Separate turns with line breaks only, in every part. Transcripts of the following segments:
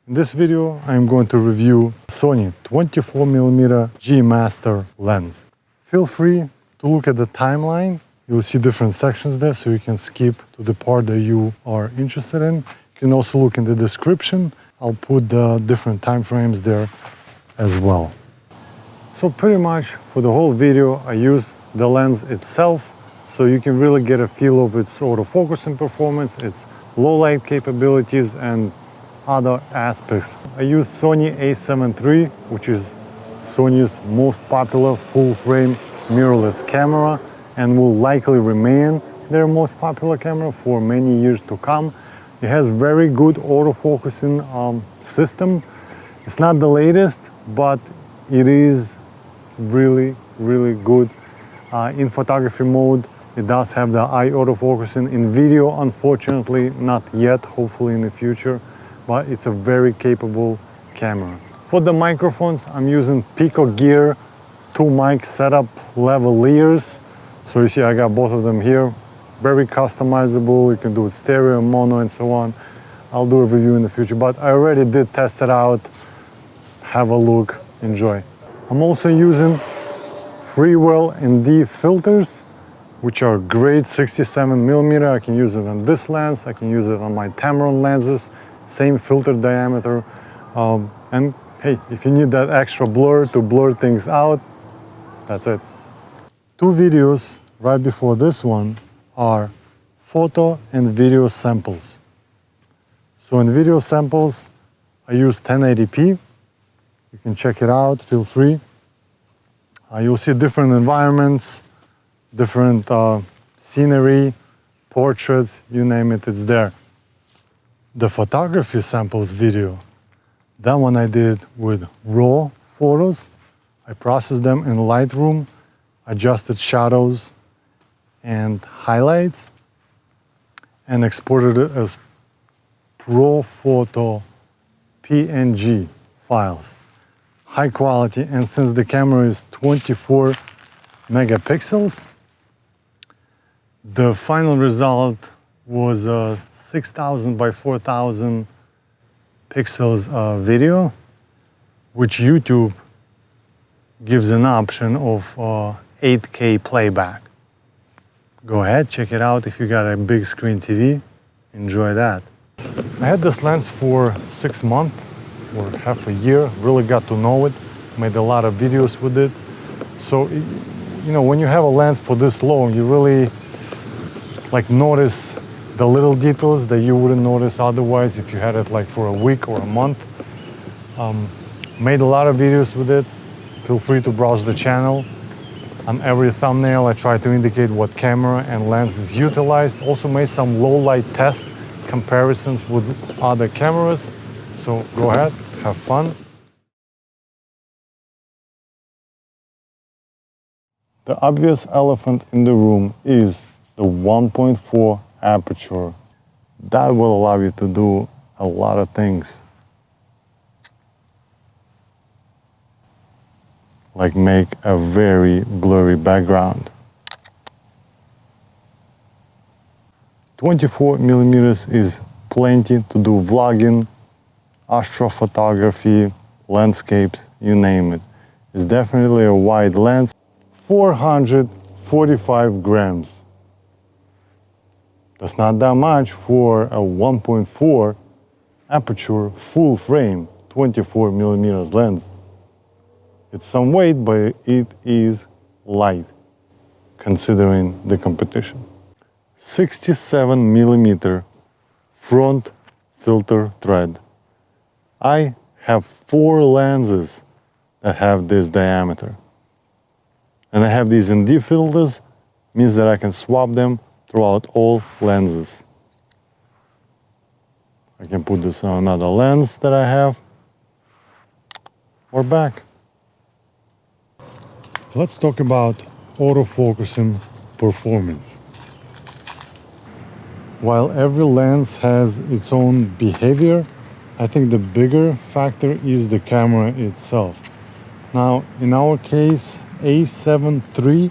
In this video, I'm going to review Sony 24mm G Master lens. Feel free to look at the timeline. You'll see different sections there, so you can skip to the part that you are interested in. You can also look in the description. I'll put the different time frames there as well. So pretty much for the whole video, I used the lens itself, so you can really get a feel of its autofocusing performance, its low light capabilities, and other aspects. I used Sony a7 III, which is Sony's most popular full-frame mirrorless camera and will likely remain their most popular camera for many years to come. It has very good autofocusing system. It's not the latest, but it is really good. In photography mode, it does have the eye autofocusing. In video, unfortunately, not yet, hopefully in the future, but it's a very capable camera. For the microphones, I'm using Picogear 2 mic setup lavaliers. So you see I got both of them here. Very customizable, you can do it stereo, mono, and so on. I'll do a review in the future, but I already did test it out. Have a look, enjoy. I'm also using Freewell ND filters, which are great 67mm. I can use it on this lens, I can use it on my Tamron lenses, same filter diameter. And hey, if you need that extra blur to blur things out, that's it. Two videos right before this one are photo and video samples. So in video samples, I use 1080p. You can check it out, feel free. You'll see different environments, different scenery, portraits, you name it, it's there. The photography samples video, that one I did with raw photos. I processed them in Lightroom, adjusted shadows and highlights, and exported it as raw photo PNG files. High quality, and since the camera is 24 megapixels, the final result was a 6000 by 4000 pixels video, which YouTube gives an option of 8K playback. Go ahead, check it out if you got a big screen TV, enjoy that. I had this lens for 6 months or half a year, really got to know it, made a lot of videos with it. So, you know, when you have a lens for this long, you really like notice the little details that you wouldn't notice otherwise if you had it like for a week or a month. Made a lot of videos with it. Feel free to browse the channel. On every thumbnail, I try to indicate what camera and lens is utilized. Also made some low light test comparisons with other cameras. So go ahead, have fun. The obvious elephant in the room is the 1.4 aperture. That will allow you to do a lot of things, like make a very blurry background. 24mm is plenty to do vlogging, astrophotography, landscapes, you name it. It's definitely a wide lens. 445 grams. That's not that much for a 1.4 aperture full frame 24mm lens. It's some weight, but it is light considering the competition. 67mm front filter thread. I have 4 lenses that have this diameter. And I have these ND filters, means that I can swap them throughout all lenses. I can put this on another lens that I have, or back. Let's talk about autofocusing performance. While every lens has its own behavior, I think the bigger factor is the camera itself. Now, in our case, a7 III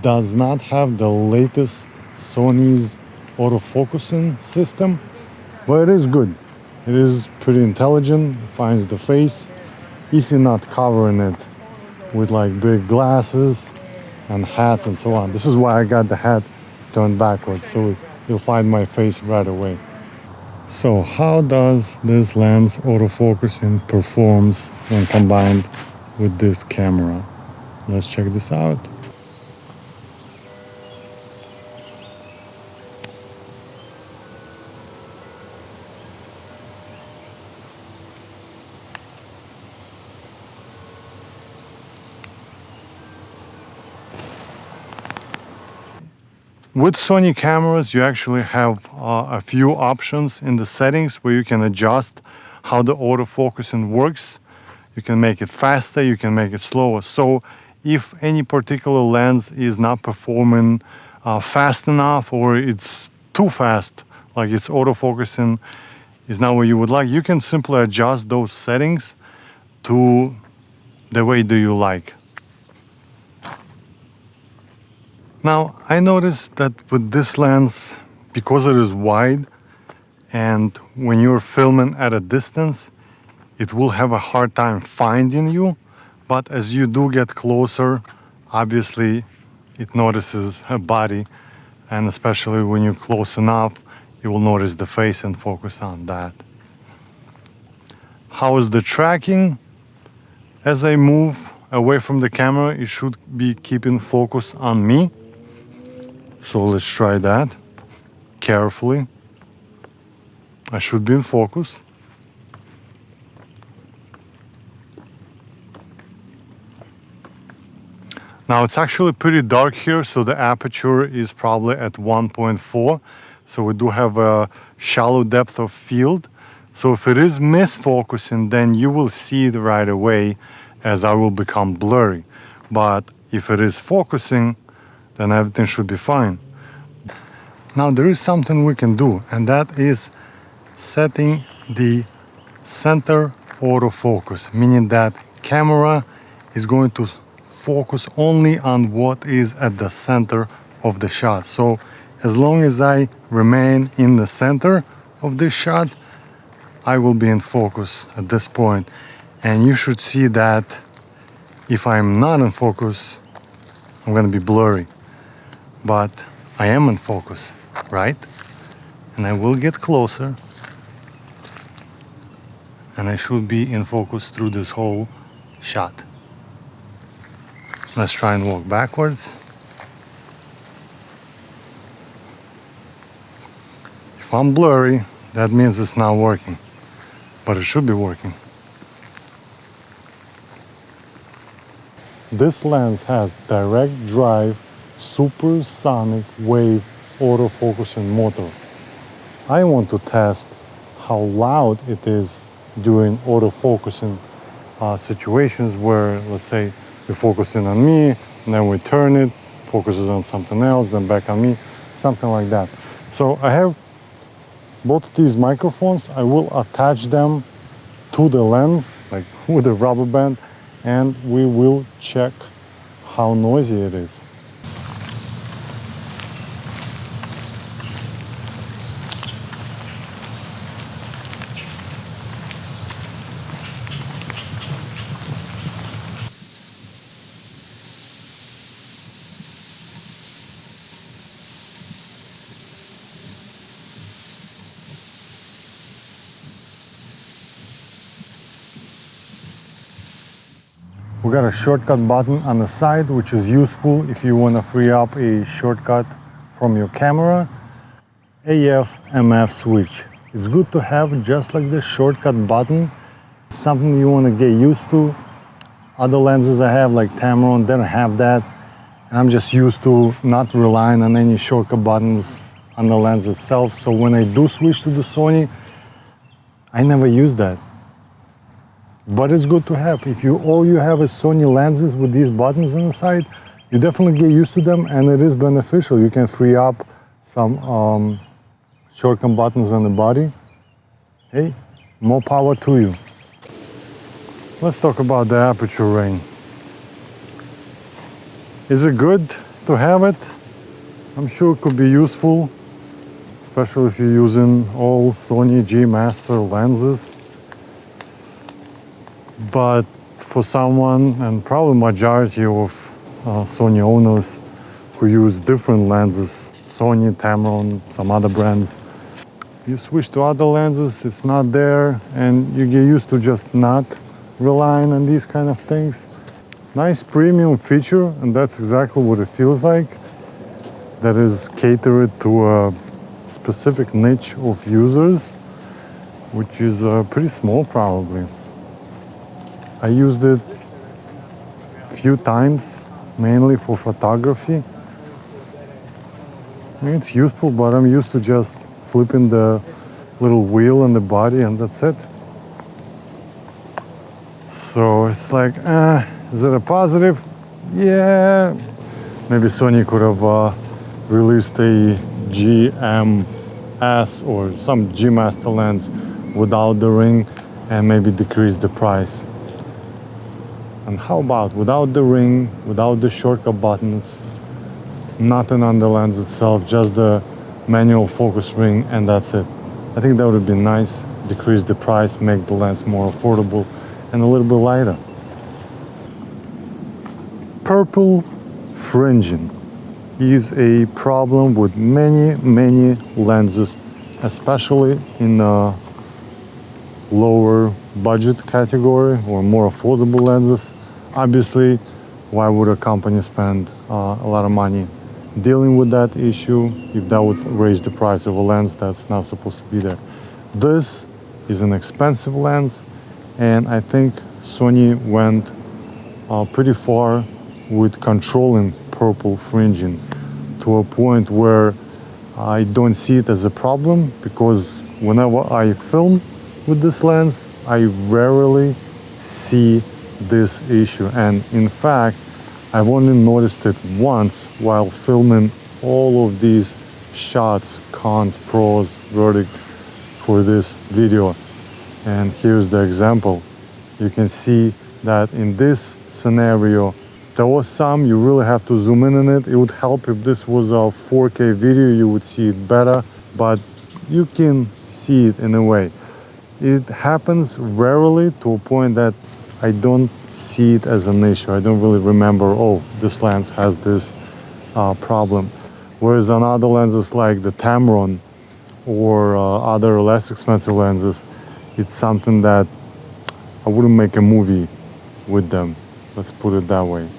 does not have the latest Sony's autofocusing system, but it is good. It is pretty intelligent, finds the face. If you're not covering it with like big glasses and hats and so on. This is why I got the hat turned backwards, so you'll find my face right away. So how does this lens autofocusing performs when combined with this camera? Let's check this out. With Sony cameras, you actually have a few options in the settings where you can adjust how the autofocusing works. You can make it faster, you can make it slower. So if any particular lens is not performing fast enough, or it's too fast, like it's autofocusing is not what you would like, you can simply adjust those settings to the way do you like. Now, I noticed that with this lens, because it is wide, and when you're filming at a distance, it will have a hard time finding you. But as you do get closer, obviously it notices a body, and especially when you're close enough, you will notice the face and focus on that. How is the tracking? As I move away from the camera, it should be keeping focus on me. So let's try that carefully. I should be in focus. Now it's actually pretty dark here, so the aperture is probably at 1.4. So we do have a shallow depth of field. So if it is misfocusing, then you will see it right away as I will become blurry. But if it is focusing, then everything should be fine. Now there is something we can do, and that is setting the center autofocus, meaning that camera is going to focus only on what is at the center of the shot. So as long as I remain in the center of this shot, I will be in focus at this point. And you should see that if I'm not in focus, I'm going to be blurry. But I am in focus, right? And I will get closer. And I should be in focus through this whole shot. Let's try and walk backwards. If I'm blurry, that means it's not working. But it should be working. This lens has direct drive supersonic wave autofocusing motor. I want to test how loud it is during autofocusing situations where, let's say, you're focusing on me, and then we turn it, focuses on something else, then back on me, something like that. So I have both these microphones. I will attach them to the lens, like with a rubber band, and we will check how noisy it is. We got a shortcut button on the side, which is useful if you want to free up a shortcut from your camera. AF/MF switch. It's good to have just like this shortcut button. Something you want to get used to. Other lenses I have, like Tamron, they don't have that. And I'm just used to not relying on any shortcut buttons on the lens itself. So when I do switch to the Sony, I never use that. But it's good to have. If all you have is Sony lenses with these buttons on the side, you definitely get used to them, and it is beneficial. You can free up some shortcut buttons on the body. Hey, more power to you. Let's talk about the aperture range. Is it good to have it? I'm sure it could be useful. especially if you're using all Sony G Master lenses. But for someone, and probably majority of Sony owners who use different lenses, Sony, Tamron, some other brands, you switch to other lenses, it's not there, and you get used to just not relying on these kind of things. Nice premium feature, and that's exactly what it feels like. That is catered to a specific niche of users, which is pretty small probably. I used it a few times, mainly for photography. I mean, it's useful, but I'm used to just flipping the little wheel on the body and that's it. So it's like, is it a positive? Yeah. Maybe Sony could have released a GMS or some G Master lens without the ring and maybe decrease the price. And how about without the ring, without the shortcut buttons, nothing on the lens itself, just the manual focus ring, and that's it. I think that would be nice, decrease the price, make the lens more affordable and a little bit lighter. Purple fringing is a problem with many lenses, especially in the lower budget category or more affordable lenses. Obviously, why would a company spend a lot of money dealing with that issue if that would raise the price of a lens that's not supposed to be there? This is an expensive lens, and I think Sony went pretty far with controlling purple fringing to a point where I don't see it as a problem, because whenever I film with this lens, I rarely see this issue. And in fact, I've only noticed it once while filming all of these shots, cons, pros, verdict for this video. And here's the example. You can see that in this scenario, there was some, you really have to zoom in on it. It would help if this was a 4K video, you would see it better, but you can see it in a way. It happens rarely to a point that I don't see it as an issue. I don't really remember, oh, this lens has this problem. Whereas on other lenses like the Tamron or other less expensive lenses, it's something that I wouldn't make a movie with them. Let's put it that way.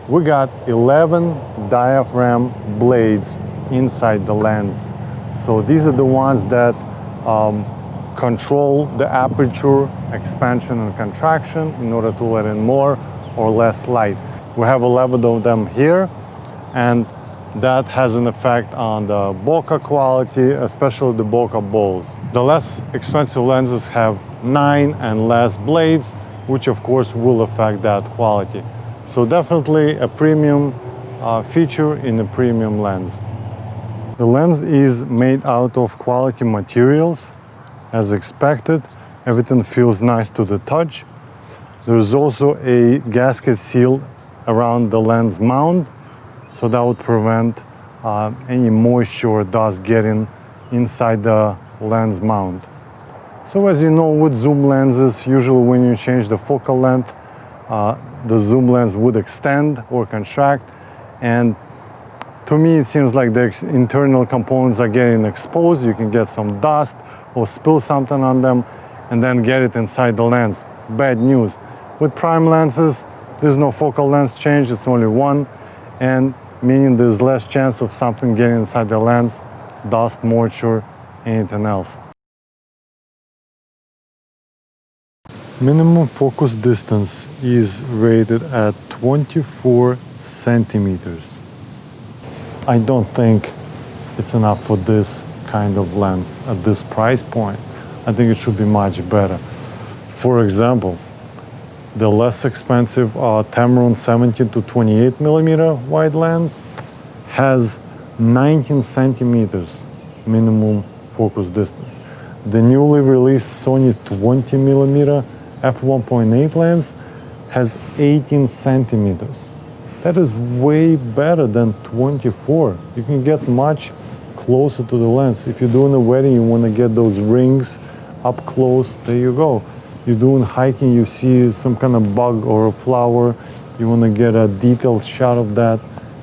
We got 11 diaphragm blades inside the lens. So these are the ones that control the aperture expansion and contraction in order to let in more or less light. We have 11 of them here, and that has an effect on the bokeh quality, especially the bokeh balls. The less expensive lenses have 9 and less blades, which of course will affect that quality. So definitely a premium feature in a premium lens. The lens is made out of quality materials, as expected. Everything feels nice to the touch. There's also a gasket seal around the lens mount, so that would prevent any moisture or dust getting inside the lens mount. So as you know, with zoom lenses, usually when you change the focal length, the zoom lens would extend or contract, and to me it seems like the internal components are getting exposed. You can get some dust or spill something on them and then get it inside the lens. Bad news. With prime lenses, there's no focal length change, it's only one, and meaning there's less chance of something getting inside the lens, dust, moisture, anything else. Minimum focus distance is rated at 24 centimeters. I don't think it's enough for this kind of lens at this price point. I think it should be much better. For example, the less expensive Tamron 17 to 28 millimeter wide lens has 19 centimeters minimum focus distance. The newly released Sony 20mm f1.8 lens has 18 centimeters. That is way better than 24. You can get much closer to the lens. If you're doing a wedding, you want to get those rings up close, there you go. You're doing hiking, you see some kind of bug or a flower, you want to get a detailed shot of that,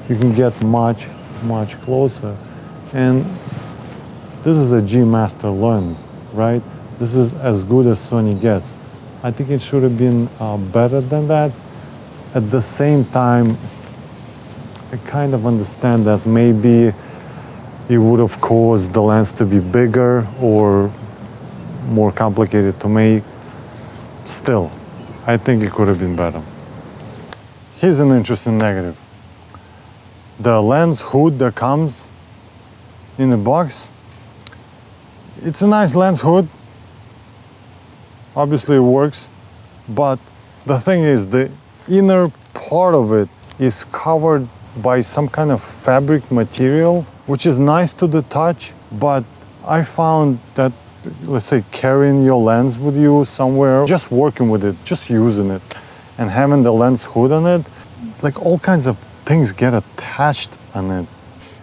you can get much closer. And this is a G Master lens, right? This is as good as Sony gets. I think it should have been better than that. At the same time, I kind of understand that maybe it would have caused the lens to be bigger or more complicated to make. Still, I think it could have been better. Here's an interesting negative. The lens hood that comes in the box, it's a nice lens hood. Obviously it works, but the thing is the inner part of it is covered by some kind of fabric material, which is nice to the touch, but I found that, let's say, carrying your lens with you somewhere, just working with it, just using it, and having the lens hood on it, like all kinds of things get attached on it.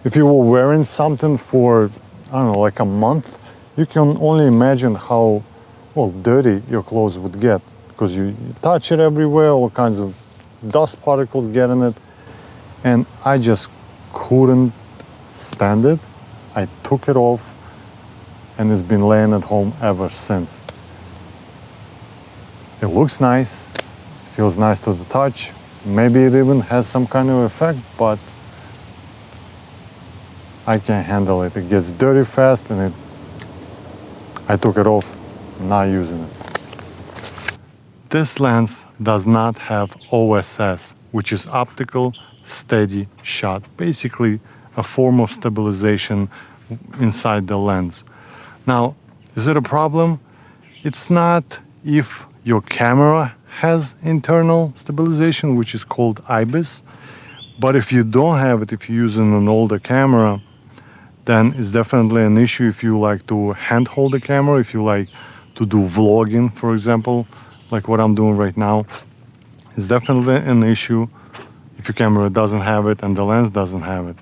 If you were wearing something for, I don't know, like a month, you can only imagine how, well, dirty your clothes would get, because you touch it everywhere, all kinds of dust particles get in it, and I just couldn't stand it. I took it off, and it's been laying at home ever since. It looks nice, it feels nice to the touch, maybe it even has some kind of effect, but I can't handle it. It gets dirty fast, and I took it off, not using it. This lens does not have OSS, which is optical steady shot, basically a form of stabilization inside the lens. Now, is it a problem? It's not if your camera has internal stabilization, which is called IBIS, but if you don't have it, if you're using an older camera, then it's definitely an issue if you like to handhold the camera, if you like to do vlogging, for example, like what I'm doing right now. It's definitely an issue if your camera doesn't have it and the lens doesn't have it.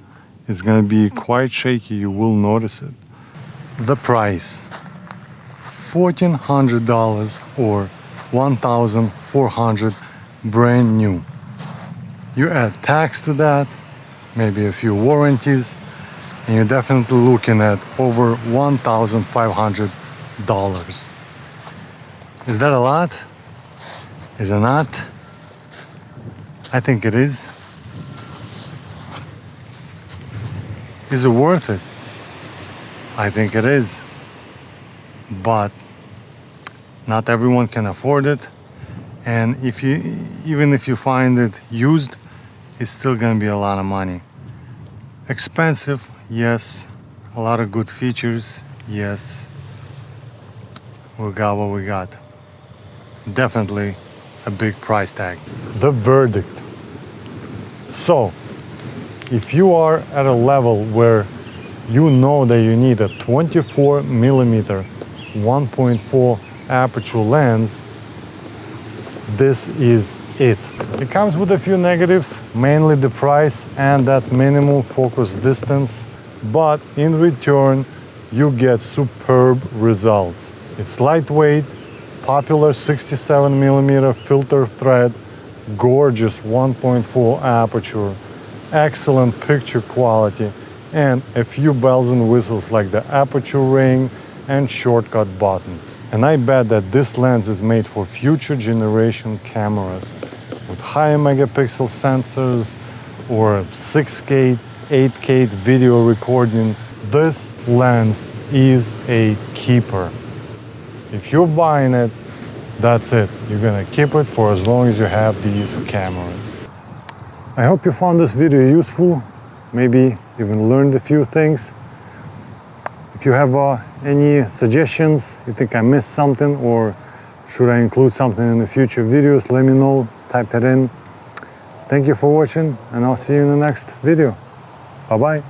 It's going to be quite shaky, you will notice it. The price, $1,400 or $1,400 brand new. You add tax to that, maybe a few warranties, and you're definitely looking at over $1,500. Is that a lot? Is it not? I think it is. Is it worth it? I think it is. But not everyone can afford it. And even if you find it used, it's still gonna be a lot of money. Expensive, yes. A lot of good features, yes. We got what we got. Definitely a big price tag. The verdict. So, if you are at a level where you know that you need a 24mm 1.4 aperture lens, this is it. It comes with a few negatives, mainly the price and that minimal focus distance, but in return you get superb results. It's lightweight, popular 67mm filter thread, gorgeous 1.4 aperture, excellent picture quality, and a few bells and whistles like the aperture ring and shortcut buttons. And I bet that this lens is made for future generation cameras with high megapixel sensors or 6K, 8K video recording. This lens is a keeper. If you're buying it, that's it. You're gonna keep it for as long as you have these cameras. I hope you found this video useful, maybe even learned a few things. If you have any suggestions, you think I missed something, or should I include something in the future videos, let me know, type it in. Thank you for watching, and I'll see you in the next video. Bye-bye.